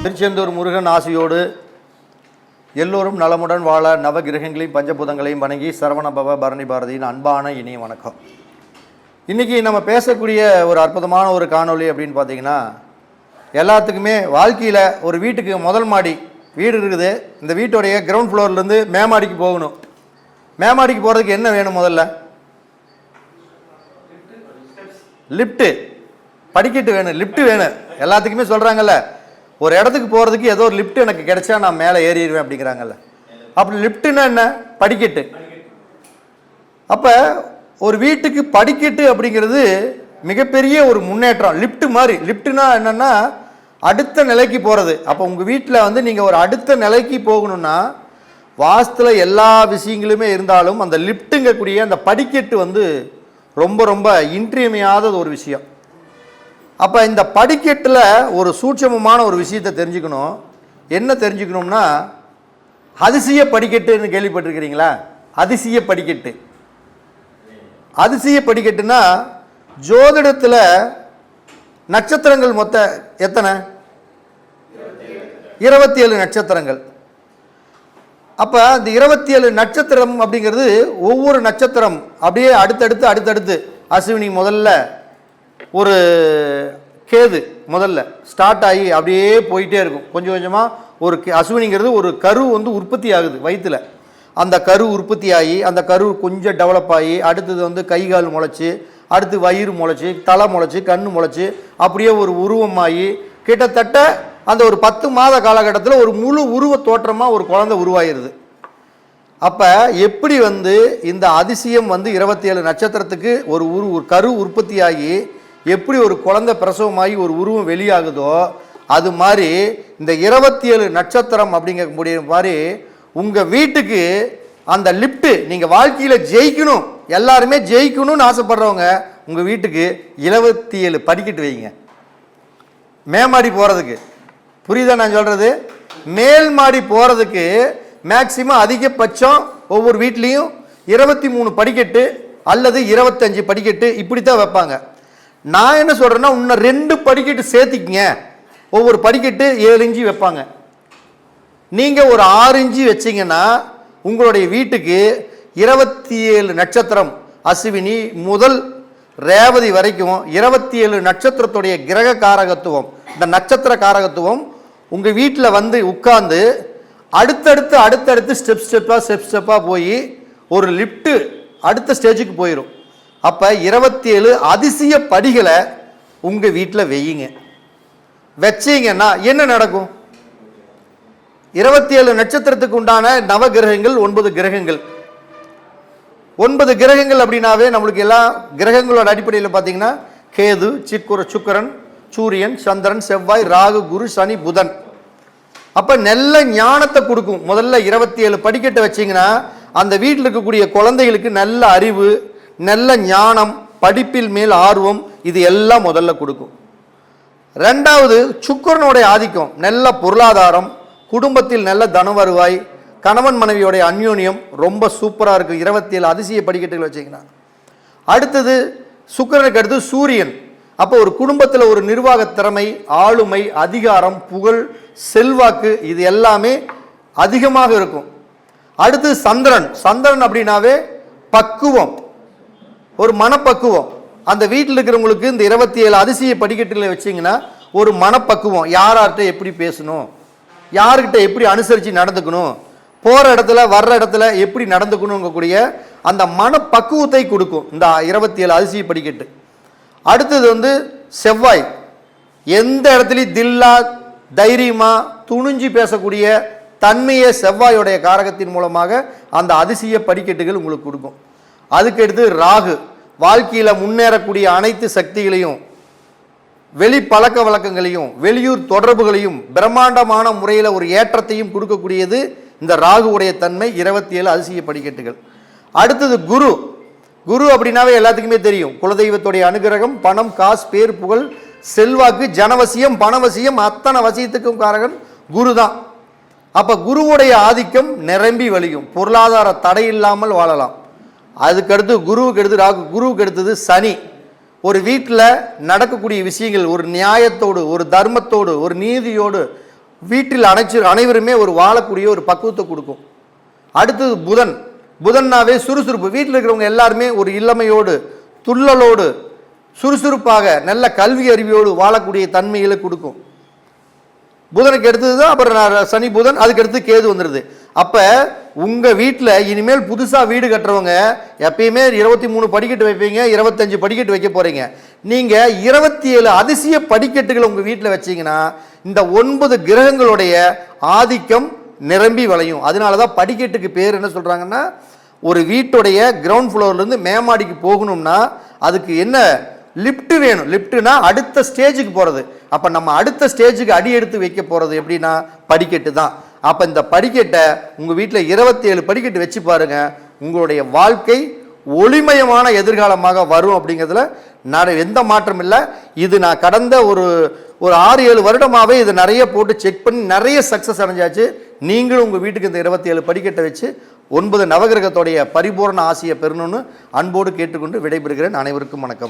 திருச்செந்தூர் முருகன் ஆசியோடு எல்லோரும் நலமுடன் வாழ நவகிரகங்களையும் பஞ்சபூதங்களையும் வணங்கி சரவணபவ பரணி பாரதியின் அன்பான இனிய வணக்கம். இன்றைக்கி நம்ம பேசக்கூடிய ஒரு அற்புதமான ஒரு காணொளி அப்படின்னு பார்த்தீங்கன்னா, எல்லாத்துக்குமே வாழ்க்கையில் ஒரு வீட்டுக்கு முதல் மாடி வீடு இருக்குது. இந்த வீட்டுடைய கிரவுண்ட் ஃப்ளோர்லேருந்து மேமாடிக்கு போகணும். மேமாடிக்கு போகிறதுக்கு என்ன வேணும்? முதல்ல லிஃப்ட்டு, படிக்கட்டு வேணும், லிஃப்ட்டு வேணும். எல்லாத்துக்குமே சொல்கிறாங்கல்ல, ஒரு இடத்துக்கு போகிறதுக்கு ஏதோ ஒரு லிஃப்ட் எனக்கு கிடைச்சா நான் மேலே ஏறிடுவேன் அப்படிங்கிறாங்கல்ல. அப்படி லிஃப்ட்டுன்னா என்ன? படிக்கட்டு. அப்போ ஒரு வீட்டுக்கு படிக்கட்டு அப்படிங்கிறது மிகப்பெரிய ஒரு முன்னேற்றம். லிஃப்ட் மாதிரி. லிஃப்ட்டுனா என்னென்னா அடுத்த நிலைக்கு போகிறது. அப்போ உங்கள் வீட்டில் வந்து நீங்கள் ஒரு அடுத்த நிலைக்கு போகணுன்னா வாஸ்துல எல்லா விஷயங்களுமே இருந்தாலும் அந்த லிஃப்ட்டுங்கக்கூடிய அந்த படிக்கட்டு வந்து ரொம்ப ரொம்ப இன்றியமையாத ஒரு விஷயம். அப்போ இந்த படிக்கட்டில் ஒரு சூட்சமமான ஒரு விஷயத்தை தெரிஞ்சுக்கணும். என்ன தெரிஞ்சுக்கணும்னா, அதிசய படிக்கட்டுன்னு கேள்விப்பட்டிருக்கிறீங்களா? அதிசய படிக்கட்டு. அதிசய படிக்கட்டுனா ஜோதிடத்தில் நட்சத்திரங்கள் மொத்தம் எத்தனை? 27 நட்சத்திரங்கள். அப்போ அந்த 27 நட்சத்திரம் அப்படிங்கிறது ஒவ்வொரு நட்சத்திரம் அப்படியே அடுத்தடுத்து அஸ்வினி முதல்ல ஒரு கேது முதல்ல ஸ்டார்ட் ஆகி அப்படியே போயிட்டே இருக்கும். கொஞ்சம் கொஞ்சமாக ஒரு அஸ்வினிங்கிறது ஒரு கரு வந்து உற்பத்தி ஆகுது வயிற்றில். அந்த கரு உற்பத்தி ஆகி அந்த கரு கொஞ்சம் டெவலப் ஆகி அடுத்தது வந்து கை கால் முளைச்சி, அடுத்து வயிறு முளைச்சி, தலை முளைச்சி, கண் முளைச்சி, அப்படியே ஒரு உருவமாகி கிட்டத்தட்ட அந்த ஒரு 10 மாத காலகட்டத்தில் ஒரு முழு உருவ தோற்றமாக ஒரு குழந்தை உருவாகிடுது. அப்போ எப்படி வந்து இந்த அதிசயம் வந்து 27 நட்சத்திரத்துக்கு ஒரு கரு உற்பத்தி ஆகி எப்படி ஒரு குழந்தை பிரசவமாகி ஒரு உருவம் வெளியாகுதோ, அது மாதிரி இந்த 27 நட்சத்திரம் அப்படிங்கக்கூடிய மாதிரி உங்கள் வீட்டுக்கு அந்த லிஃப்ட்டு, நீங்கள் வாழ்க்கையில் ஜெயிக்கணும், எல்லாருமே ஜெயிக்கணும்னு ஆசைப்படுறவங்க உங்கள் வீட்டுக்கு 27 படிக்கட்டு வைங்க. மேமாடி போகிறதுக்கு. புரியுதா நான் சொல்கிறது? மேல் மாடி போகிறதுக்கு மேக்சிமம் அதிகபட்சம் ஒவ்வொரு வீட்லேயும் 23 படிக்கட்டு அல்லது 25 படிக்கட்டு இப்படித்தான் வைப்பாங்க. நான் என்ன சொல்கிறேன்னா, இன்னும் 2 படிக்கட்டு சேர்த்திக்கிங்க. ஒவ்வொரு படிக்கட்டு 7 இன்ச்சு வைப்பாங்க. நீங்கள் ஒரு 6 இன்ச்சு வச்சிங்கன்னா உங்களுடைய வீட்டுக்கு 27 நட்சத்திரம் அஸ்வினி முதல் ரேவதி வரைக்கும் 27 நட்சத்திரத்துடைய கிரக காரகத்துவம், இந்த நட்சத்திர காரகத்துவம் உங்கள் வீட்டில் வந்து உட்கார்ந்து அடுத்தடுத்து ஸ்டெப்பாக போய் ஒரு லிஃப்ட்டு அடுத்த ஸ்டேஜுக்கு போயிடும். அப்போ 27 அதிசய படிகளை உங்கள் வீட்டில் வையுங்க. வச்சிங்கன்னா என்ன நடக்கும்? 27 நட்சத்திரத்துக்கு உண்டான நவ கிரகங்கள் 9 கிரகங்கள். 9 கிரகங்கள் அப்படின்னாவே நம்மளுக்கு எல்லா கிரகங்களோட அடிப்படையில் பார்த்தீங்கன்னா கேது, சுக்கிரன், சூரியன், சந்திரன், செவ்வாய், ராகு, குரு, சனி, புதன். அப்போ நல்ல ஞானத்தை கொடுக்கும். முதல்ல 27 படிக்கட்டை வச்சிங்கன்னா அந்த வீட்டில் இருக்கக்கூடிய குழந்தைகளுக்கு நல்ல அறிவு, நல்ல ஞானம், படிப்பில் மேல் ஆர்வம், இது எல்லாம் முதல்ல கொடுக்கும். ரெண்டாவது, சுக்கிரனுடைய ஆதிக்கம், நல்ல பொருளாதாரம், குடும்பத்தில் நல்ல தன வருவாய், கணவன் மனைவியோடைய அந்யோன்யம் ரொம்ப சூப்பராக இருக்கும் 27 அதிசய படிக்கட்டுகள் வச்சிங்கன்னா. அடுத்தது சுக்கிரனுக்கு அடுத்து சூரியன். அப்போ ஒரு குடும்பத்தில் ஒரு நிர்வாக திறமை, ஆளுமை, அதிகாரம், புகழ், செல்வாக்கு இது எல்லாமே அதிகமாக இருக்கும். அடுத்து சந்திரன் அப்படின்னாவே பக்குவம், ஒரு மனப்பக்குவம். அந்த வீட்டில் இருக்கிறவங்களுக்கு இந்த 27 அதிசய படிக்கட்டுகளை வச்சிங்கன்னா ஒரு மனப்பக்குவம், யார்கிட்ட எப்படி பேசணும், யார்கிட்ட எப்படி அனுசரித்து நடந்துக்கணும், போகிற இடத்துல வர்ற இடத்துல எப்படி நடந்துக்கணுங்கக்கூடிய அந்த மனப்பக்குவத்தை கொடுக்கும் இந்த 27 அதிசய படிக்கட்டு. அடுத்தது வந்து செவ்வாய். எந்த இடத்துலையும் தில்லா தைரியமாக துணிஞ்சு பேசக்கூடிய தன்மையை செவ்வாயோடைய காரகத்தின் மூலமாக அந்த அதிசய படிக்கட்டுகள் உங்களுக்கு கொடுக்கும். அதுக்கு அடுத்து ராகு. வாழ்க்கையில் முன்னேறக்கூடிய அனைத்து சக்திகளையும், வெளி பழக்க வழக்கங்களையும், வெளியூர் தொடர்புகளையும் பிரம்மாண்டமான முறையில் ஒரு ஏற்றத்தையும் கொடுக்கக்கூடியது இந்த ராகுவுடைய தன்மை 27 அதிசய படிக்கட்டுகள். அடுத்தது குரு அப்படின்னாவே எல்லாத்துக்குமே தெரியும். குலதெய்வத்துடைய அனுகிரகம், பணம், காசு, பேர், புகழ், செல்வாக்கு, ஜனவசியம், பணவசியம், அத்தனை வசியத்துக்கும் காரகன் குரு தான். அப்போ குருவுடைய ஆதிக்கம் நிரம்பி வழியும், பொருளாதார தடை இல்லாமல் வாழலாம். அதுக்கடுத்து குருவுக்கு அடுத்தது சனி. ஒரு வீட்டில் நடக்கக்கூடிய விஷயங்கள் ஒரு நியாயத்தோடு, ஒரு தர்மத்தோடு, ஒரு நீதியோடு, வீட்டில் அனைவருமே ஒரு வாழக்கூடிய ஒரு பக்குவத்தை கொடுக்கும். அடுத்தது புதன். புதன்னாவே சுறுசுறுப்பு. வீட்டில் இருக்கிறவங்க எல்லாருமே ஒரு இளமையோடு துள்ளலோடு சுறுசுறுப்பாக நல்ல கல்வி அறிவியோடு வாழக்கூடிய தன்மைகளை கொடுக்கும். புதனுக்கு எடுத்தது தான் அப்புறம் சனி புதன், அதுக்கு அடுத்து கேது வந்துடுது. அப்போ உங்கள் வீட்டில் இனிமேல் புதுசாக வீடு கட்டுறவங்க எப்பயுமே 23 படிக்கட்டு வைப்பீங்க, 25 படிக்கட்டு வைக்க போகிறீங்க. நீங்கள் 27 அதிசய படிக்கட்டுகளை உங்கள் வீட்டில் வச்சிங்கன்னா இந்த 9 கிரகங்களுடைய ஆதிக்கம் நிரம்பி வளையும். அதனால தான் படிக்கட்டுக்கு பேர் என்ன சொல்கிறாங்கன்னா, ஒரு வீட்டுடைய கிரவுண்ட் ஃப்ளோர்லேருந்து மேமாடிக்கு போகணும்னா அதுக்கு என்ன லிஃப்ட் வேணும். லிஃப்ட்னா அடுத்த ஸ்டேஜுக்கு போகிறது. அப்போ நம்ம அடுத்த ஸ்டேஜுக்கு அடி எடுத்து வைக்க போகிறது எப்படின்னா படிக்கட்டு தான். அப்போ இந்த படிக்கட்டை உங்கள் வீட்டில் 27 படிக்கட்டு வச்சு பாருங்கள், உங்களுடைய வாழ்க்கை ஒளிமயமான எதிர்காலமாக வரும். அப்படிங்கிறதுல எந்த மாற்றம் இல்லை. இது நான் கடந்த ஒரு 6-7 வருடமாகவே இதை நிறைய போட்டு செக் பண்ணி நிறைய சக்ஸஸ் அடைஞ்சாச்சு. நீங்களும் உங்கள் வீட்டுக்கு இந்த 27 படிக்கட்டை வச்சு 9 நவகிரகத்தோடைய பரிபூர்ண ஆசையை பெறணும்னு அன்போடு கேட்டுக்கொண்டு விடைபெறுகிறேன். அனைவருக்கும் வணக்கம்.